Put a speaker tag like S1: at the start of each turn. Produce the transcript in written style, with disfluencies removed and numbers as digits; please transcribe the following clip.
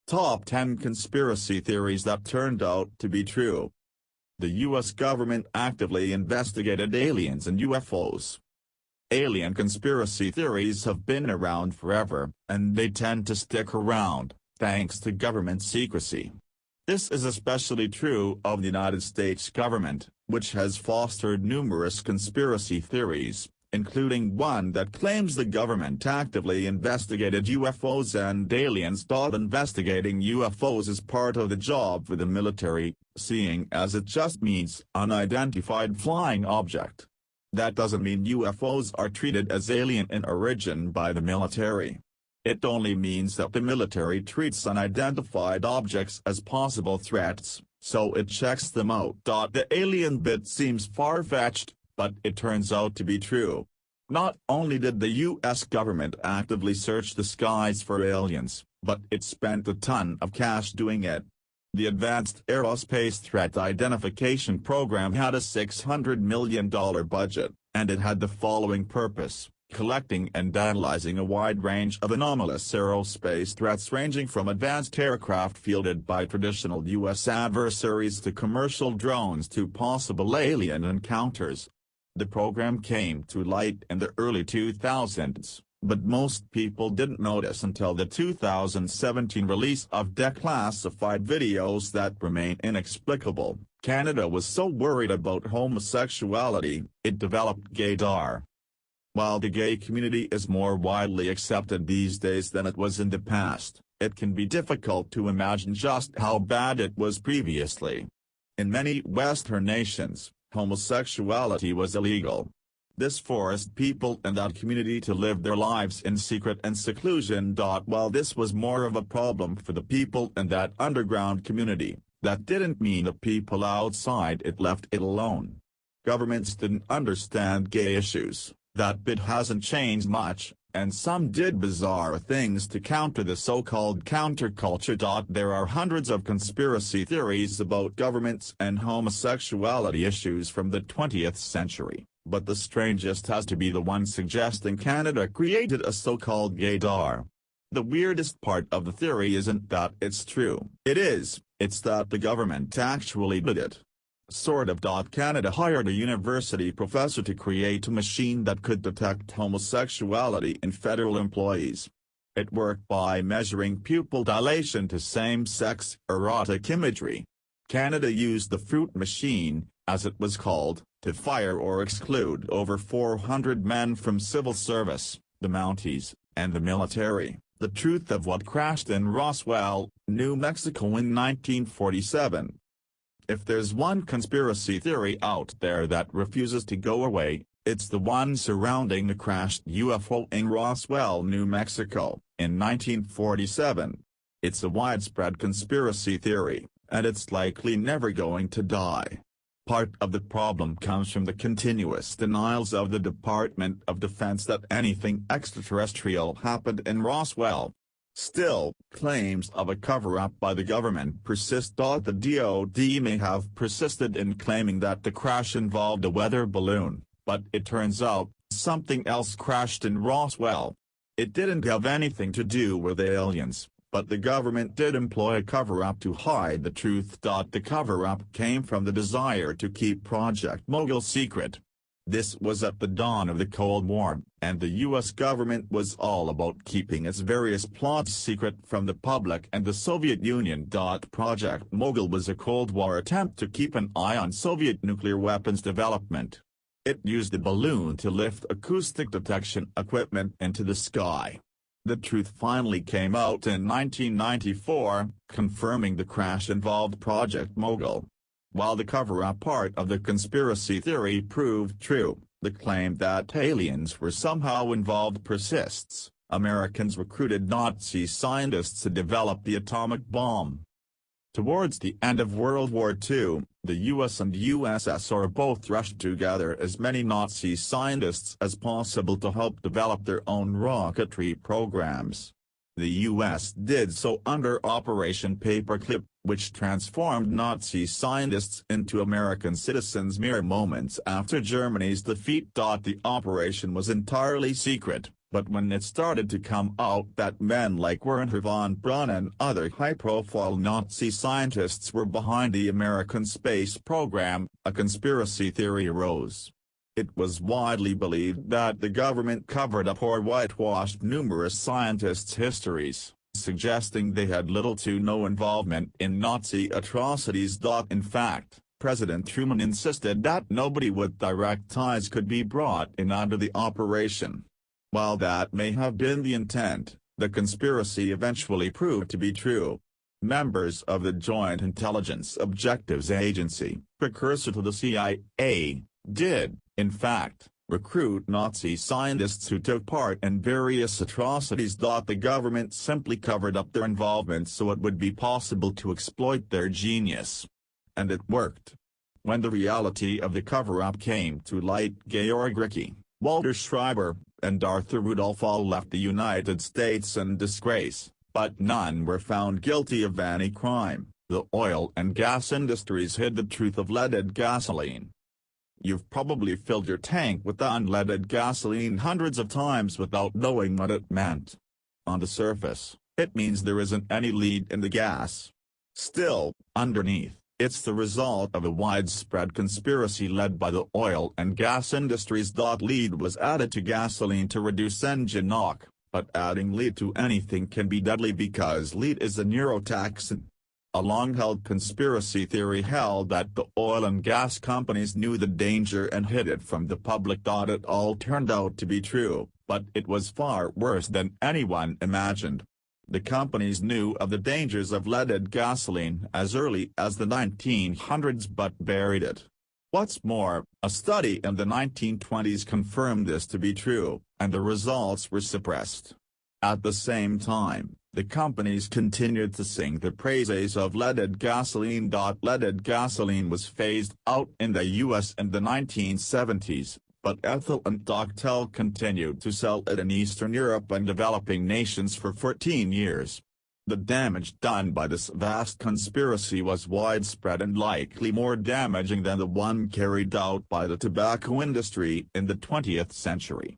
S1: Top 10 Conspiracy Theories That Turned Out to Be True. The U.S. government actively investigated aliens and UFOs. Alien conspiracy theories have been around forever, and they tend to stick around, thanks to government secrecy. This is especially true of the United States government, which has fostered numerous conspiracy theories, including one that claims the government actively investigated UFOs and aliens. Investigating UFOs is part of the job for the military, seeing as it just means unidentified flying object. That doesn't mean UFOs are treated as alien in origin by the military. It only means that the military treats unidentified objects as possible threats, so it checks them out. The alien bit seems far-fetched, but it turns out to be true. Not only did the U.S. government actively search the skies for aliens, but it spent a ton of cash doing it. The Advanced Aerospace Threat Identification Program had a $600 million budget, and it had the following purpose: collecting and analyzing a wide range of anomalous aerospace threats ranging from advanced aircraft fielded by traditional U.S. adversaries to commercial drones to possible alien encounters. The program came to light in the early 2000s, but most people didn't notice until the 2017 release of declassified videos that remain inexplicable. Canada was so worried about homosexuality, it developed gaydar. While the gay community is more widely accepted these days than it was in the past, it can be difficult to imagine just how bad it was previously. In many Western nations, homosexuality was illegal. This forced people in that community to live their lives in secret and seclusion. While this was more of a problem for the people in that underground community, that didn't mean the people outside it left it alone. Governments didn't understand gay issues. That bit hasn't changed much, and some did bizarre things to counter the so-called counterculture. There are hundreds of conspiracy theories about governments and homosexuality issues from the 20th century, but the strangest has to be the one suggesting Canada created a so-called gaydar. The weirdest part of the theory isn't that it's true. It's that the government actually did it. Sort of. Canada hired a university professor to create a machine that could detect homosexuality in federal employees. It worked by measuring pupil dilation to same-sex erotic imagery. Canada used the fruit machine, as it was called, to fire or exclude over 400 men from civil service, the Mounties, and the military. The truth of what crashed in Roswell, New Mexico in 1947. If there's one conspiracy theory out there that refuses to go away, it's the one surrounding the crashed UFO in Roswell, New Mexico, in 1947. It's a widespread conspiracy theory, and it's likely never going to die. Part of the problem comes from the continuous denials of the Department of Defense that anything extraterrestrial happened in Roswell. Still, claims of a cover-up by the government persist. The DoD may have persisted in claiming that the crash involved a weather balloon, but it turns out, something else crashed in Roswell. It didn't have anything to do with aliens, but the government did employ a cover-up to hide the truth. The cover-up came from the desire to keep Project Mogul secret. This was at the dawn of the Cold War, and the U.S. government was all about keeping its various plots secret from the public and the Soviet Union. Project Mogul was a Cold War attempt to keep an eye on Soviet nuclear weapons development. It used a balloon to lift acoustic detection equipment into the sky. The truth finally came out in 1994, confirming the crash involved Project Mogul. While the cover-up part of the conspiracy theory proved true, the claim that aliens were somehow involved persists. Americans recruited Nazi scientists to develop the atomic bomb. Towards the end of World War II, the US and USSR both rushed to gather as many Nazi scientists as possible to help develop their own rocketry programs. The US did so under Operation Paperclip, which transformed Nazi scientists into American citizens mere moments after Germany's defeat. The operation was entirely secret, But when it started to come out that men like Wernher von Braun and other high-profile Nazi scientists were behind the American space program, a conspiracy theory arose. It was widely believed that the government covered up or whitewashed numerous scientists' histories, suggesting they had little to no involvement in Nazi atrocities. In fact, President Truman insisted that nobody with direct ties could be brought in under the operation. While that may have been the intent, the conspiracy eventually proved to be true. Members of the Joint Intelligence Objectives Agency, precursor to the CIA, did, in fact, recruit Nazi scientists who took part in various atrocities. The government simply covered up their involvement so it would be possible to exploit their genius. And it worked. When the reality of the cover-up came to light, Georg Ricke, Walter Schreiber, and Arthur Rudolph all left the United States in disgrace, but none were found guilty of any crime. The oil and gas industries hid the truth of leaded gasoline. You've probably filled your tank with unleaded gasoline hundreds of times without knowing what it meant. On the surface, it means there isn't any lead in the gas. Still, underneath, it's the result of a widespread conspiracy led by the oil and gas industries. Lead was added to gasoline to reduce engine knock, but adding lead to anything can be deadly because lead is a neurotoxin. A long-held conspiracy theory held that the oil and gas companies knew the danger and hid it from the public. It all turned out to be true, but it was far worse than anyone imagined. The companies knew of the dangers of leaded gasoline as early as the 1900s but buried it. What's more, a study in the 1920s confirmed this to be true, and the results were suppressed. At the same time, the companies continued to sing the praises of leaded gasoline. Leaded gasoline was phased out in the U.S. in the 1970s. But Ethel and Doctel continued to sell it in Eastern Europe and developing nations for 14 years. The damage done by this vast conspiracy was widespread and likely more damaging than the one carried out by the tobacco industry in the 20th century.